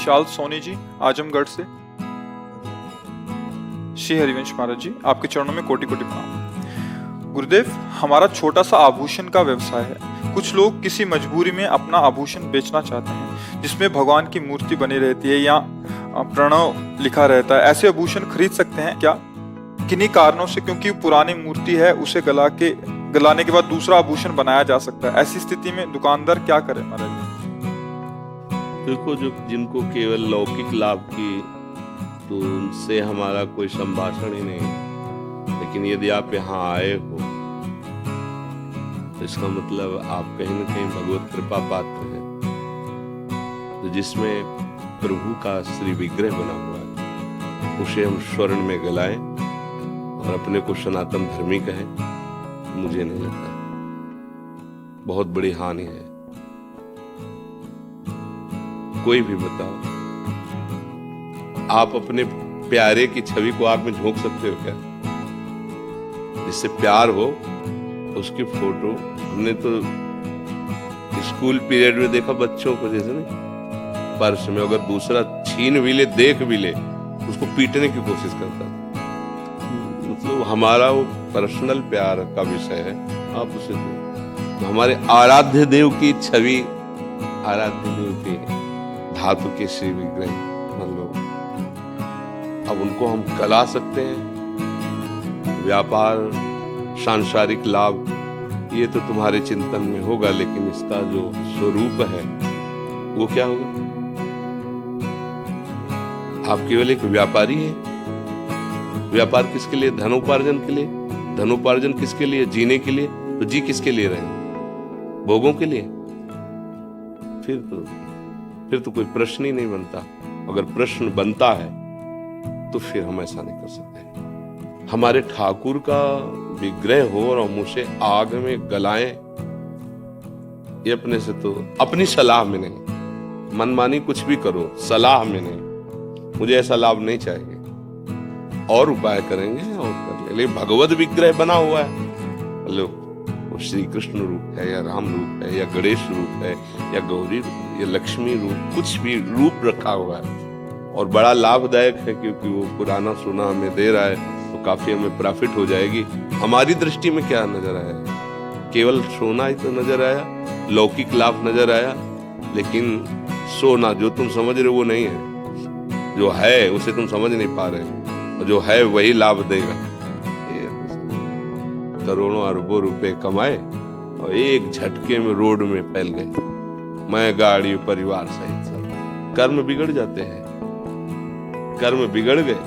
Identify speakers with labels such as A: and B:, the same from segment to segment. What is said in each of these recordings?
A: विशाल सोनी जी आजमगढ़ से। श्री हरिवंश महाराज जी, आपके चरणों में कोटि कोटि प्रणाम। गुरुदेव, हमारा छोटा सा आभूषण का व्यवसाय है। कुछ लोग किसी मजबूरी में अपना आभूषण बेचना चाहते हैं जिसमें भगवान की मूर्ति बनी रहती है या प्रणव लिखा रहता है। ऐसे आभूषण खरीद सकते हैं क्या? किन्हीं कारणों से, क्योंकि पुरानी मूर्ति है, उसे गलाने के बाद दूसरा आभूषण बनाया जा सकता है। ऐसी स्थिति में दुकानदार क्या करे महाराज?
B: देखो, जो जिनको केवल लौकिक लाभ की, तो उनसे हमारा कोई संभाषण ही नहीं। लेकिन यदि आप यहाँ आए हो तो इसका मतलब आप कहीं न कहीं भगवत कृपा पात्र हैं। तो जिसमें प्रभु का श्री विग्रह बना हुआ है, उसे हम स्वर्ण में गलाएं और अपने को सनातन धर्मी कहें, मुझे नहीं लगता बहुत बड़ी हानि है। कोई भी बताओ, आप अपने प्यारे की छवि को आग में झोंक सकते हो क्या? जिससे प्यार हो उसकी फोटो, हमने तो स्कूल पीरियड में देखा बच्चों को, जैसे नहीं, पर्स में अगर दूसरा छीन भी ले, देख भी ले, उसको पीटने की कोशिश करता। मतलब हमारा वो पर्सनल प्यार का विषय है। आप उसे तो हमारे आराध्य देव की छवि, आराध्य देव के धातु के श्री विग्रह मान लो, अब उनको हम गला सकते हैं। व्यापार, सांसारिक लाभ, ये तो तुम्हारे चिंतन में होगा, लेकिन इसका जो स्वरूप है वो क्या होगा? आप केवल एक व्यापारी हैं। व्यापार किसके लिए? धनोपार्जन के लिए। धनोपार्जन किसके लिए? जीने के लिए। तो जी किसके लिए रहे? भोगों के लिए। फिर तो कोई प्रश्न ही नहीं बनता। अगर प्रश्न बनता है तो फिर हम ऐसा नहीं कर सकते। हमारे ठाकुर का विग्रह हो और हम उसे आग में गलाएं, ये अपने से तो, अपनी सलाह में नहीं। मनमानी कुछ भी करो, सलाह में नहीं। मुझे ऐसा लाभ नहीं चाहिए, और उपाय करेंगे और कर ले। लेकिन भगवत विग्रह बना हुआ है, मतलब वो श्री कृष्ण रूप है या राम रूप है या गणेश रूप है या गौरी या लक्ष्मी रूप, कुछ भी रूप रखा हुआ है और बड़ा लाभदायक है, क्योंकि वो पुराना सोना हमें दे रहा है, तो काफी हमें प्रॉफिट हो जाएगी। हमारी दृष्टि में क्या नजर आया? केवल सोना ही तो नजर आया, लौकिक लाभ नजर आया। लेकिन सोना जो तुम समझ रहे हो वो नहीं है, जो है उसे तुम समझ नहीं पा रहे, और जो है वही लाभ देगा। करोड़ों अरबों रुपए कमाए और एक झटके में रोड में फैल गए, मैं, गाड़ी, परिवार सहित सब। कर्म बिगड़ जाते हैं, कर्म बिगड़ गए।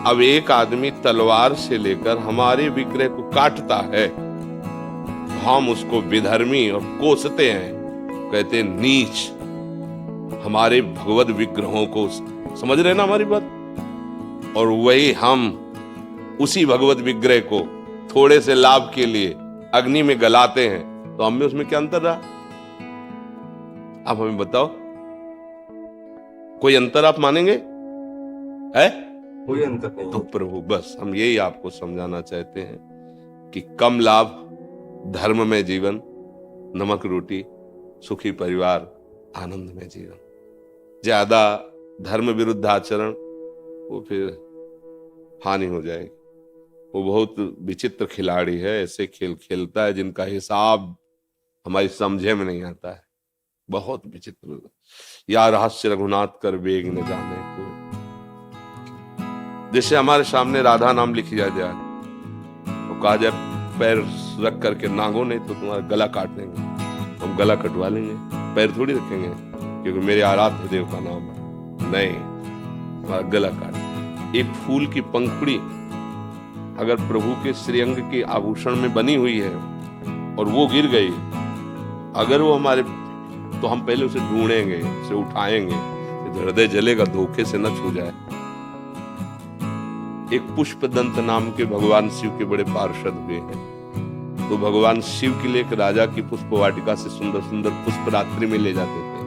B: अब एक आदमी तलवार से लेकर हमारे विग्रह को काटता है, हम उसको विधर्मी और कोसते हैं, कहते हैं नीच। हमारे भगवत विग्रहों को समझ रहे ना हमारी बात? और वही हम उसी भगवत विग्रह को थोड़े से लाभ के लिए अग्नि में गलाते हैं, तो हमें उसमें क्या अंतर रहा? आप हमें बताओ, कोई अंतर आप मानेंगे है?
C: कोई अंतर नहीं।
B: तो प्रभु, बस हम यही आपको समझाना चाहते हैं कि कम लाभ, धर्म में जीवन, नमक रोटी, सुखी परिवार, आनंद में जीवन। ज्यादा धर्म विरुद्ध आचरण, वो फिर हानि हो जाएगी। वो बहुत विचित्र खिलाड़ी है, ऐसे खेल खेलता है जिनका हिसाब हमारी समझे में नहीं आता है। बहुत विचित्र। या रहस्य रघुनाथ कर वेग न जाने को। जैसे हमारे सामने राधा नाम लिखी जाए, तो कहा जाए पैर रख करके नागो, नहीं तो तुम्हारा गला काट देंगे। हम गला कटवा लेंगे, पैर थोड़ी रखेंगे, क्योंकि मेरे आराध्य देव का नाम है। नहीं, तुम्हारा गला काट। एक फूल की पंखुड़ी अगर प्रभु के श्रीअंग के आभूषण में बनी हुई है और वो गिर गई, अगर वो हमारे, तो हम पहले उसे ढूंढेंगे, उसे उठाएंगे, हृदय जलेगा, धोखे से न छू जाए। एक पुष्पदंत नाम के भगवान शिव के बड़े पार्षद हुए हैं, तो भगवान शिव के लिए एक राजा की पुष्प वाटिका से सुंदर सुंदर पुष्प रात्रि में ले जाते थे।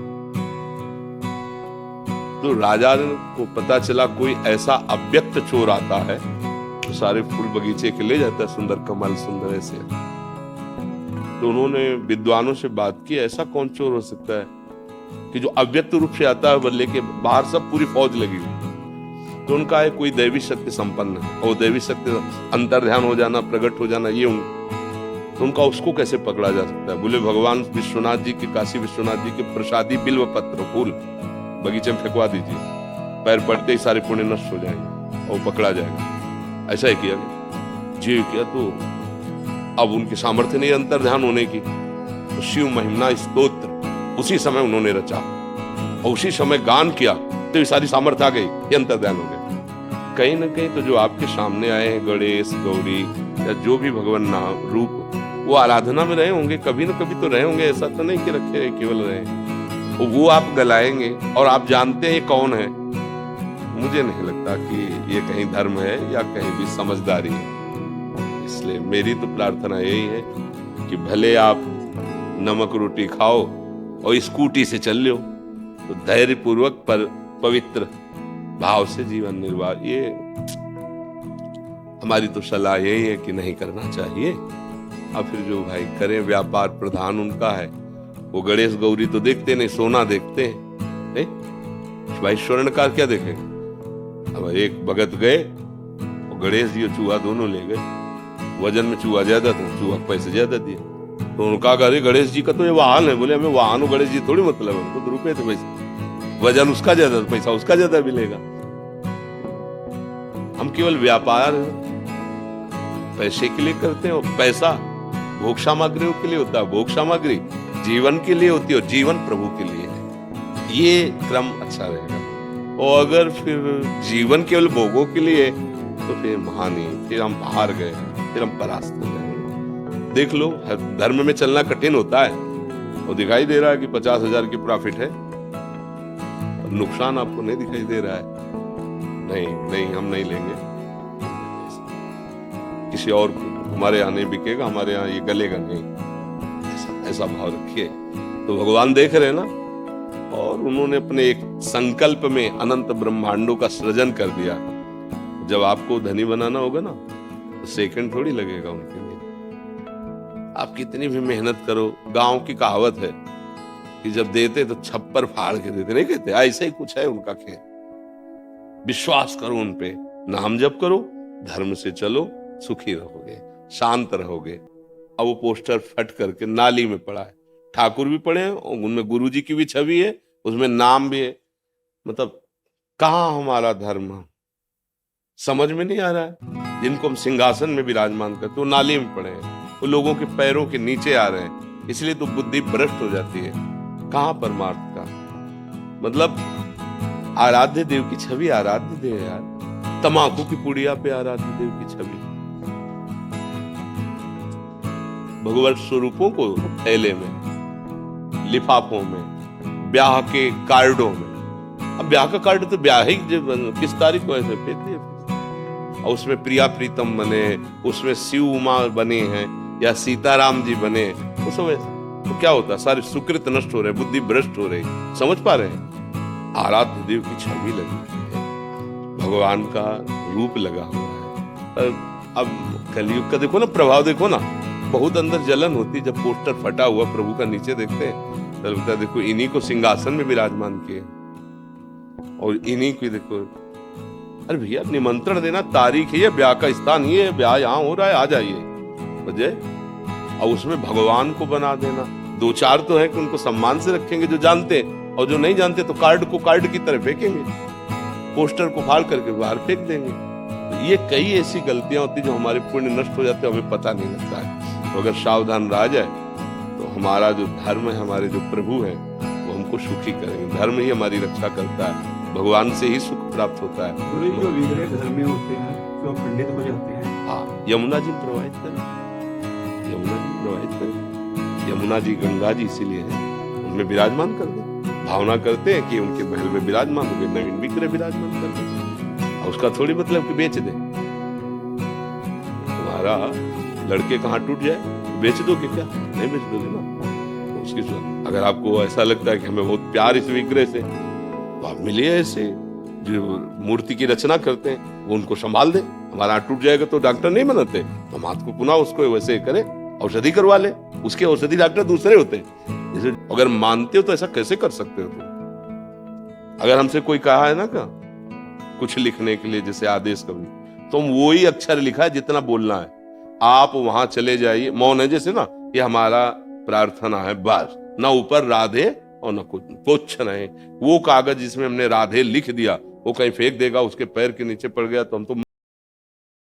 B: तो राजा को पता चला कोई ऐसा अव्यक्त चोर आता है, तो सारे फूल बगीचे के ले जाता है, सुंदर कमल, सुंदर ऐसे। तो उन्होंने विद्वानों से बात की, ऐसा कौन चोर हो सकता है? कि जो अव्यक्त रूप से आता है वो लेके बाहर सब पूरी फौज लगी हुई, तो उनका है कोई दैवी शक्ति संपन्न है, और दैवी शक्ति अंतर्ध्यान हो जाना, प्रकट हो जाना, ये तो उनका उसको कैसे पकड़ा जा सकता है? बोले भगवान विश्वनाथ जी के, काशी विश्वनाथ जी के प्रसादी बिल्व पत्र फूल बगीचे में फेंकवा दीजिए, पैर पड़ते ही सारे पुण्य नष्ट हो जाएंगे और पकड़ा जाएगा। ऐसा ही किया गया, जी किया। तो अब उनके सामर्थ्य नहीं अंतर्ध्यान होने की, तो शिव महिमा स्तोत्र उसी समय उन्होंने रचा और उसी समय गान किया, तो ये सारी सामर्थ्य आ गई, ये अंतर्ध्यान हो गया। कहीं ना कहीं तो जो आपके सामने आए हैं गणेश, गौरी या जो भी भगवान नाम रूप, वो आराधना में रहे होंगे, कभी न कभी तो रहे होंगे, ऐसा तो नहीं कि रखे केवल रहे। वो आप गलाएंगे और आप जानते हैं कौन है। मुझे नहीं लगता कि ये कहीं धर्म है या कहीं भी समझदारी है। इसलिए मेरी तो प्रार्थना यही है कि भले आप नमक रोटी खाओ और स्कूटी से चल लो, तो धैर्य पूर्वक पर पवित्र भाव से जीवन निर्वाह, ये हमारी तो सलाह यही है कि नहीं करना चाहिए। अब फिर जो भाई करें, व्यापार प्रधान उनका है, वो गणेश गौरी तो देखते नहीं, सोना देखते हैं। भाई स्वर्णकार क्या देखेंगे? अब एक भगत गए और गणेश जी और चूहा दोनों ले गए, वजन में चूहा ज्यादा था, चूहा पैसे ज्यादा दिए, तो उनका कहा गणेश जी का तो ये वाहन है। बोले हमें वाहन गणेश जी थोड़ी मतलब है, उनको तो रुपए थे पैसे, वजन उसका ज्यादा, पैसा उसका ज्यादा मिलेगा। हम केवल व्यापार पैसे के लिए करते हैं, और पैसा भोग सामग्रियों के लिए होता है, भोग सामग्री जीवन के लिए होती है और जीवन प्रभु के लिए है। ये क्रम अच्छा रहेगा। और अगर फिर जीवन केवल भोगों के लिए तो फिर महानी, फिर हम बाहर गए, फिर हम परास्त हो गए। देख लो, धर्म में चलना कठिन होता है और दिखाई दे रहा है कि 50,000 की प्रॉफिट है, नुकसान आपको नहीं दिखाई दे रहा है। नहीं नहीं, हम नहीं लेंगे, किसी और को, हमारे यहाँ नहीं बिकेगा, हमारे यहाँ ये गलेगा नहीं, ऐसा भाव रखिए। तो भगवान देख रहे हैं ना, और उन्होंने अपने एक संकल्प में अनंत ब्रह्मांडों का सृजन कर दिया। जब आपको धनी बनाना होगा ना, तो सेकंड थोड़ी लगेगा उनके लिए। आप कितनी भी मेहनत करो, गांव की कहावत है कि जब देते तो छप्पर फाड़ के देते, नहीं कहते? ऐसा ही कुछ है उनका खेल। विश्वास करो उन पे, नाम जप करो, धर्म से चलो, सुखी रहोगे, शांत रहोगे। अब वो पोस्टर फट करके नाली में पड़ा है, ठाकुर भी पड़े हैं और उनमें गुरुजी की भी छवि है, उसमें नाम भी है। मतलब कहाँ हमारा धर्म? समझ में नहीं आ रहा है। जिनको हम सिंहासन में विराजमान करते, वो नाली में पड़े हैं, वो लोगों के पैरों के नीचे आ रहे हैं, इसलिए तो बुद्धि भ्रष्ट हो जाती है। कहाँ परमार्थ का मतलब? आराध्य देव की छवि, आराध्य देव यार, तमाकू की पुड़िया पे आराध्य देव की छवि, भगवत स्वरूपों को थैले में, लिफाफों में, ब्याह के कार्डों में। अब ब्याह का कार्ड तो ब्याह ही किस तारीख को ऐसे फेंकते, और उसमें प्रिया प्रीतम बने, उसमें शिव उमा बने हैं या सीताराम जी बने, तो सब ऐसा। तो क्या होता है? सारे सुकृत नष्ट हो रहे, बुद्धि भ्रष्ट हो रही। समझ पा रहे हैं? आराध्य देव की छवि लगी है, भगवान का रूप लगा हुआ है। अब कलयुग का देखो ना प्रभाव, देखो ना, बहुत अंदर जलन होती है जब पोस्टर फटा हुआ प्रभु का नीचे देखते हैं, तो लगता है देखो इन्हीं को सिंहासन में विराजमान किए और इन्हीं को देखो। अरे भैया, निमंत्रण देना, तारीख है, ब्याह का स्थान ये, ब्याह यहाँ हो रहा है, आ जाइए बजे। और उसमें भगवान को बना देना। दो चार तो है कि उनको सम्मान से रखेंगे जो जानते, और जो नहीं जानते तो कार्ड को कार्ड की तरह फेंकेंगे, पोस्टर को फाड़ करके बाहर फेंक देंगे। तो ये कई ऐसी गलतियां होती जो हमारे पुण्य नष्ट हो जाते हैं, हमें पता नहीं लगता है। तो अगर सावधान रहा जाए तो हमारा जो धर्म है, हमारे जो प्रभु है, वो हमको सुखी करेंगे। धर्म ही हमारी रक्षा करता है, भगवान से ही सुख प्राप्त होता है।
C: जो विग्रह धर्मी होते हैं जो खंडित हो जाते हैं,
B: हाँ, यमुना जी प्रवाहित करें, यमुना जी प्रवाहित करें, यमुना जी गंगा जी इसीलिए है, उनमें विराजमान कर दे। भावना करते हैं कि उनके महल में विराजमान हो गए, नवीन विग्रह विराजमान कर दे, और उसका थोड़ी मतलब कि बेच दे। तुम्हारा लड़के कहाँ टूट जाए, बेच दोगे क्या? नहीं बेच दोगे ना। तो उसकी अगर आपको ऐसा लगता है कि हमें बहुत प्यार इस विग्रह से, तो आप मिलिए ऐसे जो मूर्ति की रचना करते हैं, वो उनको संभाल दे। हमारा हाथ टूट जाएगा तो डॉक्टर नहीं बनाते, हम हाथ को पुनः उसको वैसे करें, औषधि करवा ले। उसके औषधि डॉक्टर दूसरे होते हैं, जैसे अगर मानते हो तो ऐसा कैसे कर सकते हो तुम? अगर हमसे कोई कहा है ना का कुछ लिखने के लिए, जैसे आदेश कभी, तो वही अक्षर लिखा है जितना बोलना है, आप वहां चले जाइए, मौन है जैसे ना, ये हमारा प्रार्थना है बस, ना ऊपर राधे और ना कुछ नहीं। वो कागज जिसमें हमने राधे लिख दिया वो कहीं फेंक देगा, उसके पैर के नीचे पड़ गया तो हम तो